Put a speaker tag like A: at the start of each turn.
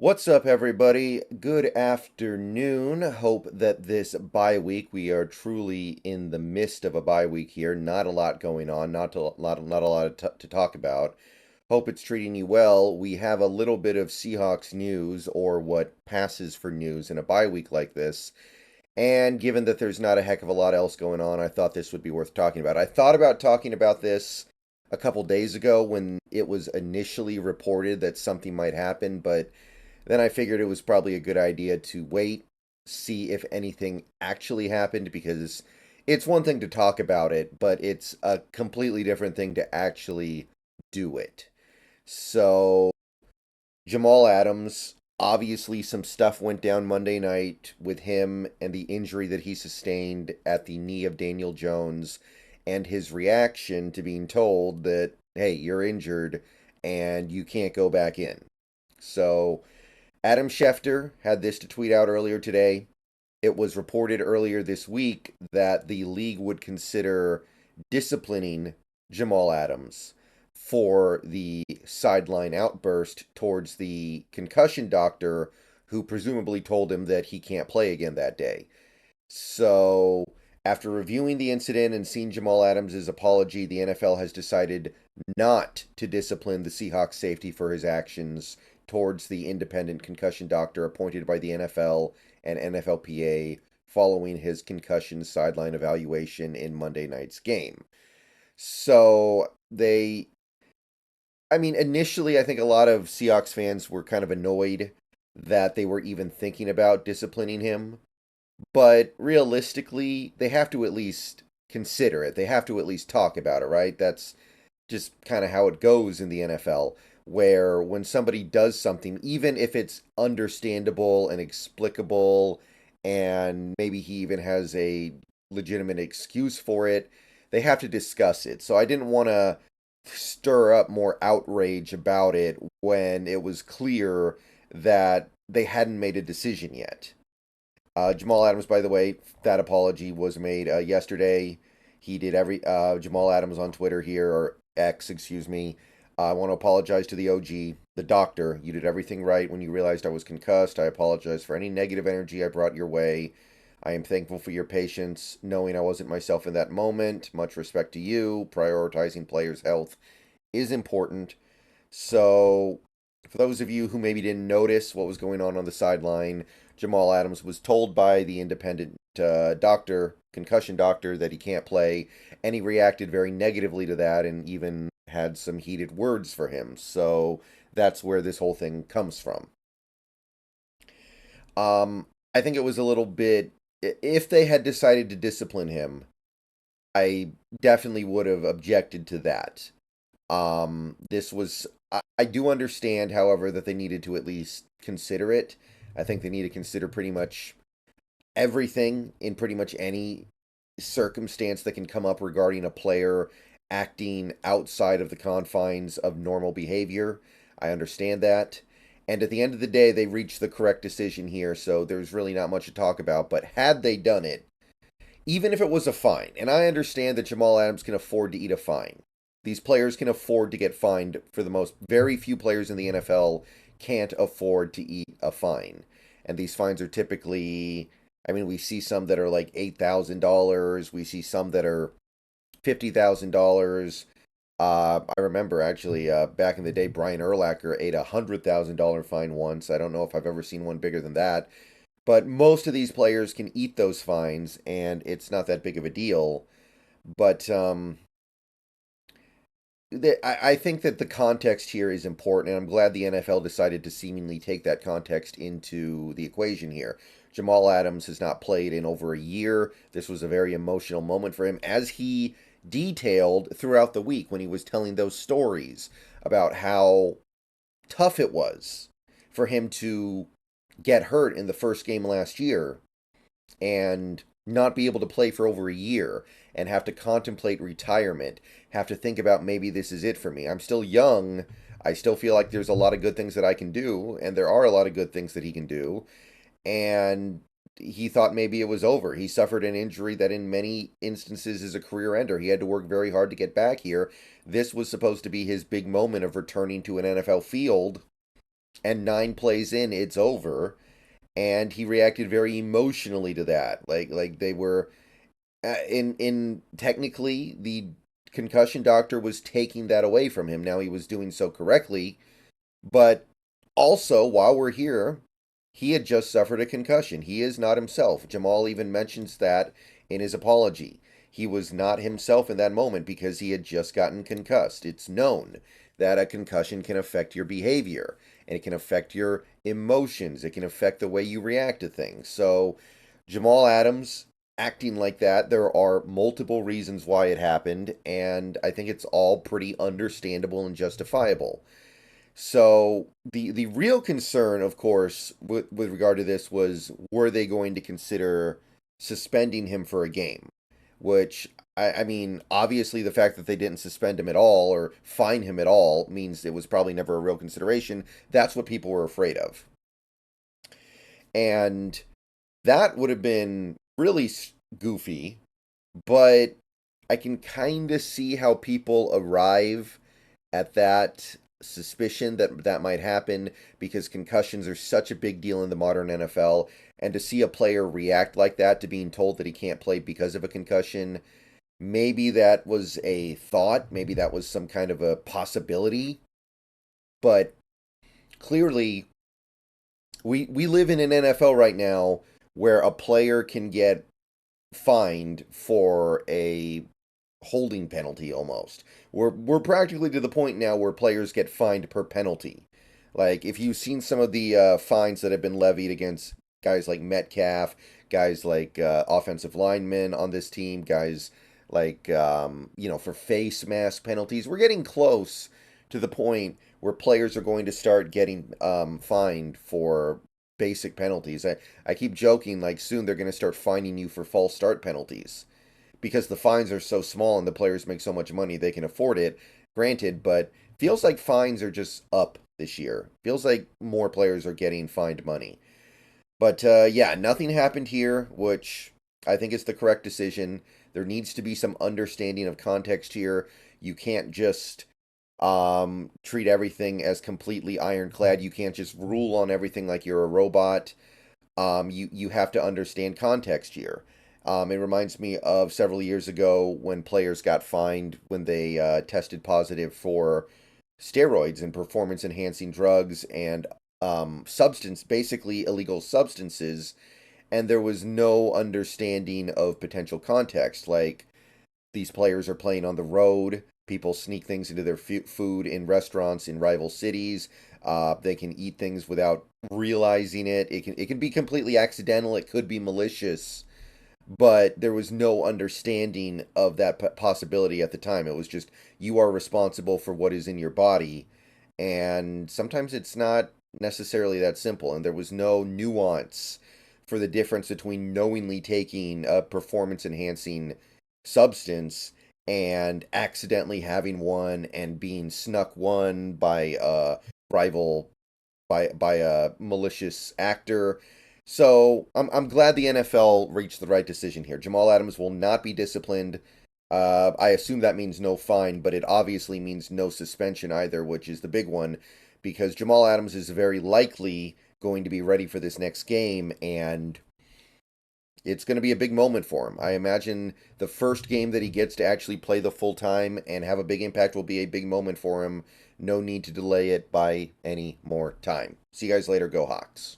A: What's up, everybody? Good afternoon. Hope that this bye week, we are truly in the midst of a bye week here. Not a lot going on, not a lot to talk about. Hope it's treating you well. We have a little bit of Seahawks news, or what passes for news in a bye week like this. And given that there's not a heck of a lot else going on, I thought this would be worth talking about. I thought about talking about this a couple days ago when it was initially reported that something might happen, but then I figured it was probably a good idea to wait, see if anything actually happened, because it's one thing to talk about it, but it's a completely different thing to actually do it. So, Jamal Adams, obviously, some stuff went down Monday night with him and the injury that he sustained at the knee of Daniel Jones, and his reaction to being told that, hey, you're injured and you can't go back in. So, Adam Schefter had this to tweet out earlier today. It was reported earlier this week that the league would consider disciplining Jamal Adams for the sideline outburst towards the concussion doctor who presumably told him that he can't play again that day. So, after reviewing the incident and seeing Jamal Adams' apology, the NFL has decided not to discipline the Seahawks safety for his actions towards the independent concussion doctor appointed by the NFL and NFLPA following his concussion sideline evaluation in Monday night's game. So initially, I think a lot of Seahawks fans were kind of annoyed that they were even thinking about disciplining him. But realistically, they have to at least consider it. They have to at least talk about it, right? That's just kind of how it goes in the NFL, where when somebody does something, even if it's understandable and explicable, and maybe he even has a legitimate excuse for it, they have to discuss it. So I didn't want to stir up more outrage about it when it was clear that they hadn't made a decision yet. Jamal Adams, by the way, that apology was made yesterday. He did Jamal Adams on Twitter here, or X, excuse me. I want to apologize to the OG, the doctor. You did everything right when you realized I was concussed. I apologize for any negative energy I brought your way. I am thankful for your patience, knowing I wasn't myself in that moment. Much respect to you. Prioritizing players' health is important. So, for those of you who maybe didn't notice what was going on the sideline, Jamal Adams was told by the independent doctor, concussion doctor, that he can't play, and he reacted very negatively to that and even had some heated words for him. So that's where this whole thing comes from. I think it was a little bit. If they had decided to discipline him, I definitely would have objected to that. This was. I do understand, however, that they needed to at least consider it. I think they need to consider pretty much everything in pretty much any circumstance that can come up regarding a player acting outside of the confines of normal behavior. I understand that. And at the end of the day, they reached the correct decision here, so there's really not much to talk about. But had they done it, even if it was a fine, and I understand that Jamal Adams can afford to eat a fine. These players can afford to get fined. For the most, very few players in the NFL can't afford to eat a fine. And these fines are typically, we see some that are like $8,000. We see some that are $50,000. I remember actually back in the day, Brian Urlacher ate $100,000 fine once. I don't know if I've ever seen one bigger than that. But most of these players can eat those fines, and it's not that big of a deal. But I think that the context here is important, and I'm glad the NFL decided to seemingly take that context into the equation here. Jamal Adams has not played in over a year. This was a very emotional moment for him, as he detailed throughout the week when he was telling those stories about how tough it was for him to get hurt in the first game last year and not be able to play for over a year and have to contemplate retirement, have to think about maybe this is it for me. I'm still young. I still feel like there's a lot of good things that I can do, and there are a lot of good things that he can do. And he thought maybe it was over. He suffered an injury that in many instances is a career ender. He had to work very hard to get back here. This was supposed to be his big moment of returning to an NFL field, and 9 plays in, it's over. And he reacted very emotionally to that. Like they were in technically the concussion doctor was taking that away from him. Now he was doing so correctly, but also while we're here, he had just suffered a concussion. He is not himself. Jamal even mentions that in his apology. He was not himself in that moment because he had just gotten concussed. It's known that a concussion can affect your behavior and it can affect your emotions. It can affect the way you react to things. So, Jamal Adams acting like that, there are multiple reasons why it happened, and I think it's all pretty understandable and justifiable. So the real concern, of course, with regard to this was were they going to consider suspending him for a game? Which I mean, obviously the fact that they didn't suspend him at all or fine him at all means it was probably never a real consideration. That's what people were afraid of, and that would have been really goofy. But I can kind of see how people arrive at that suspicion that that might happen because concussions are such a big deal in the modern NFL. And to see a player react like that to being told that he can't play because of a concussion, maybe that was a thought, maybe that was some kind of a possibility. But clearly, we live in an NFL right now where a player can get fined for a holding penalty almost. We're practically to the point now where players get fined per penalty. Like if you've seen some of the fines that have been levied against guys like Metcalf, guys like offensive linemen on this team, guys like for face mask penalties, we're getting close to the point where players are going to start getting fined for basic penalties. I keep joking like soon they're going to start fining you for false start penalties because the fines are so small and the players make so much money they can afford it. Granted, but feels like fines are just up this year. Feels like more players are getting fined money. But yeah, nothing happened here, which I think is the correct decision. There needs to be some understanding of context here. You can't just treat everything as completely ironclad. You can't just rule on everything like you're a robot. You have to understand context here. It reminds me of several years ago when players got fined when they tested positive for steroids and performance enhancing drugs and basically illegal substances, and there was no understanding of potential context. Like these players are playing on the road. People sneak things into their food in restaurants in rival cities. They can eat things without realizing it. It can be completely accidental. It could be malicious, but there was no understanding of that possibility at the time. It was just you are responsible for what is in your body, and sometimes it's not necessarily that simple. And there was no nuance for the difference between knowingly taking a performance enhancing substance and accidentally having one and being snuck one by a rival by a malicious actor. So I'm glad the NFL reached the right decision here. Jamal Adams will not be disciplined. I assume that means no fine, but it obviously means no suspension either, which is the big one, because Jamal Adams is very likely going to be ready for this next game, and it's going to be a big moment for him. I imagine the first game that he gets to actually play the full time and have a big impact will be a big moment for him. No need to delay it by any more time. See you guys later. Go Hawks.